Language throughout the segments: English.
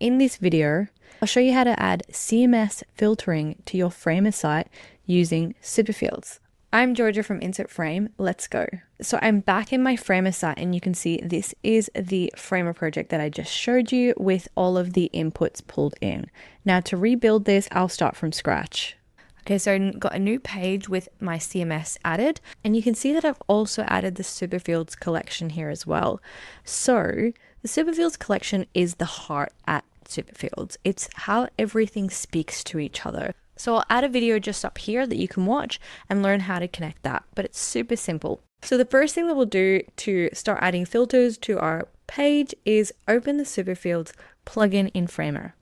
in this video, I'll show you how to add CMS filtering to your Framer site using Superfields. I'm Georgia from Insert Frame. Let's go. So I'm back in my Framer site and you can see this is the Framer project that I just showed you with all of the inputs pulled in. Now to rebuild this, I'll start from scratch. Okay, so I've got a new page with my CMS added, and you can see that I've also added the Superfields collection here as well. So the Superfields collection is the heart at Superfields. It's how everything speaks to each other. So I'll add a video just up here that you can watch and learn how to connect that, but it's super simple. So the first thing that we'll do to start adding filters to our page is open the Superfields plugin in Framer.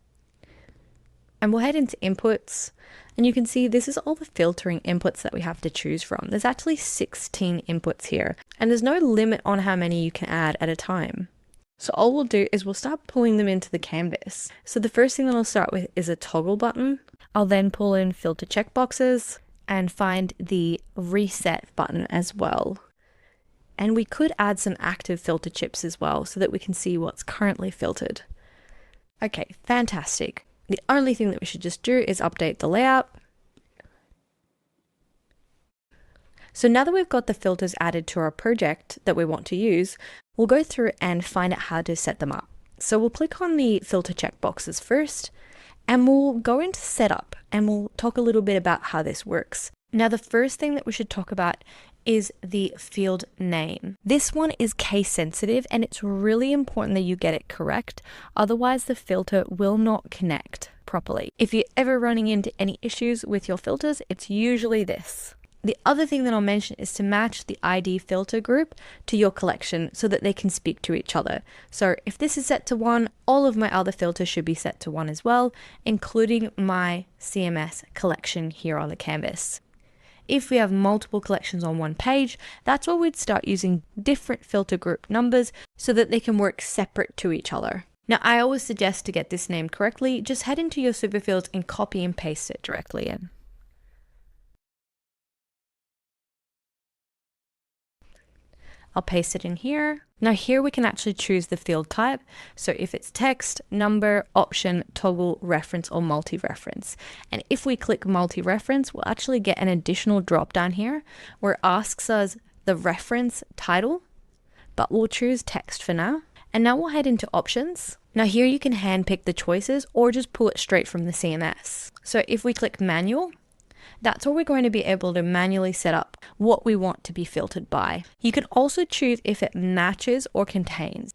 And we'll head into inputs, and you can see this is all the filtering inputs that we have to choose from. There's actually 16 inputs here, and there's no limit on how many you can add at a time. So all we'll do is we'll start pulling them into the canvas. So the first thing that I'll start with is a toggle button. I'll then pull in filter checkboxes and find the reset button as well. And we could add some active filter chips as well so that we can see what's currently filtered. Okay, fantastic. The only thing that we should just do is update the layout. So now that we've got the filters added to our project that we want to use, we'll go through and find out how to set them up. So we'll click on the filter checkboxes first, and we'll go into setup and we'll talk a little bit about how this works. Now the first thing that we should talk about is the field name. This one is case sensitive and it's really important that you get it correct, otherwise the filter will not connect properly. If you're ever running into any issues with your filters, it's usually this. The other thing that I'll mention is to match the ID filter group to your collection so that they can speak to each other. So if this is set to 1, all of my other filters should be set to 1 as well, including my CMS collection here on the canvas. If we have multiple collections on one page, that's where we'd start using different filter group numbers so that they can work separate to each other. Now, I always suggest to get this named correctly, just head into your Superfields and copy and paste it directly in. I'll paste it in here. Now here we can actually choose the field type. So if it's text, number, option, toggle, reference, or multi-reference. And if we click multi-reference, we'll actually get an additional drop down here where it asks us the reference title, but we'll choose text for now. And now we'll head into options. Now here you can handpick the choices or just pull it straight from the CMS. So if we click manual, that's where we're going to be able to manually set up what we want to be filtered by. You can also choose if it matches or contains.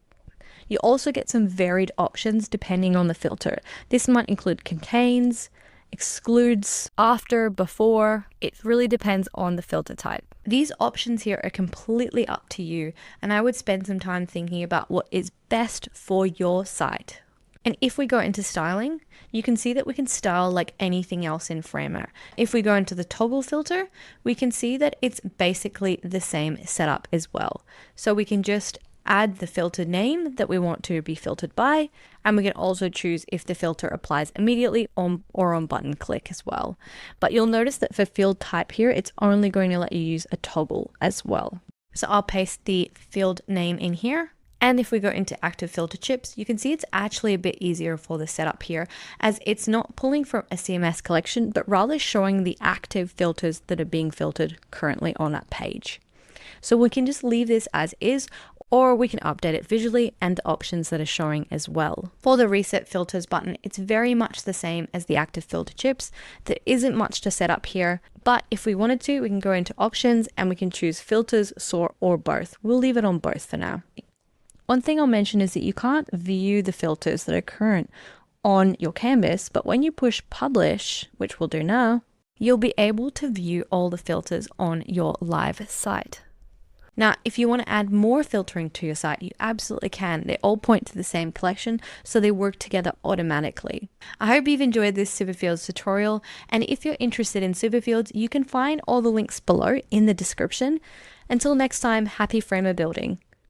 You also get some varied options depending on the filter. This might include contains, excludes, after, before. It really depends on the filter type. These options here are completely up to you, and I would spend some time thinking about what is best for your site. And if we go into styling, you can see that we can style like anything else in Framer. If we go into the toggle filter, we can see that it's basically the same setup as well. So we can just add the filter name that we want to be filtered by, and we can also choose if the filter applies immediately or on button click as well. But you'll notice that for field type here, it's only going to let you use a toggle as well. So I'll paste the field name in here. And if we go into active filter chips, you can see it's actually a bit easier for the setup here, as it's not pulling from a CMS collection, but rather showing the active filters that are being filtered currently on that page. So we can just leave this as is, or we can update it visually and the options that are showing as well. For the reset filters button, it's very much the same as the active filter chips. There isn't much to set up here, but if we wanted to, we can go into options and we can choose filters, sort, or both. We'll leave it on both for now. One thing I'll mention is that you can't view the filters that are current on your canvas, but when you push publish, which we'll do now, you'll be able to view all the filters on your live site. Now, if you want to add more filtering to your site, you absolutely can. They all point to the same collection, so they work together automatically. I hope you've enjoyed this Superfields tutorial, and if you're interested in Superfields, you can find all the links below in the description. Until next time, happy Framer building.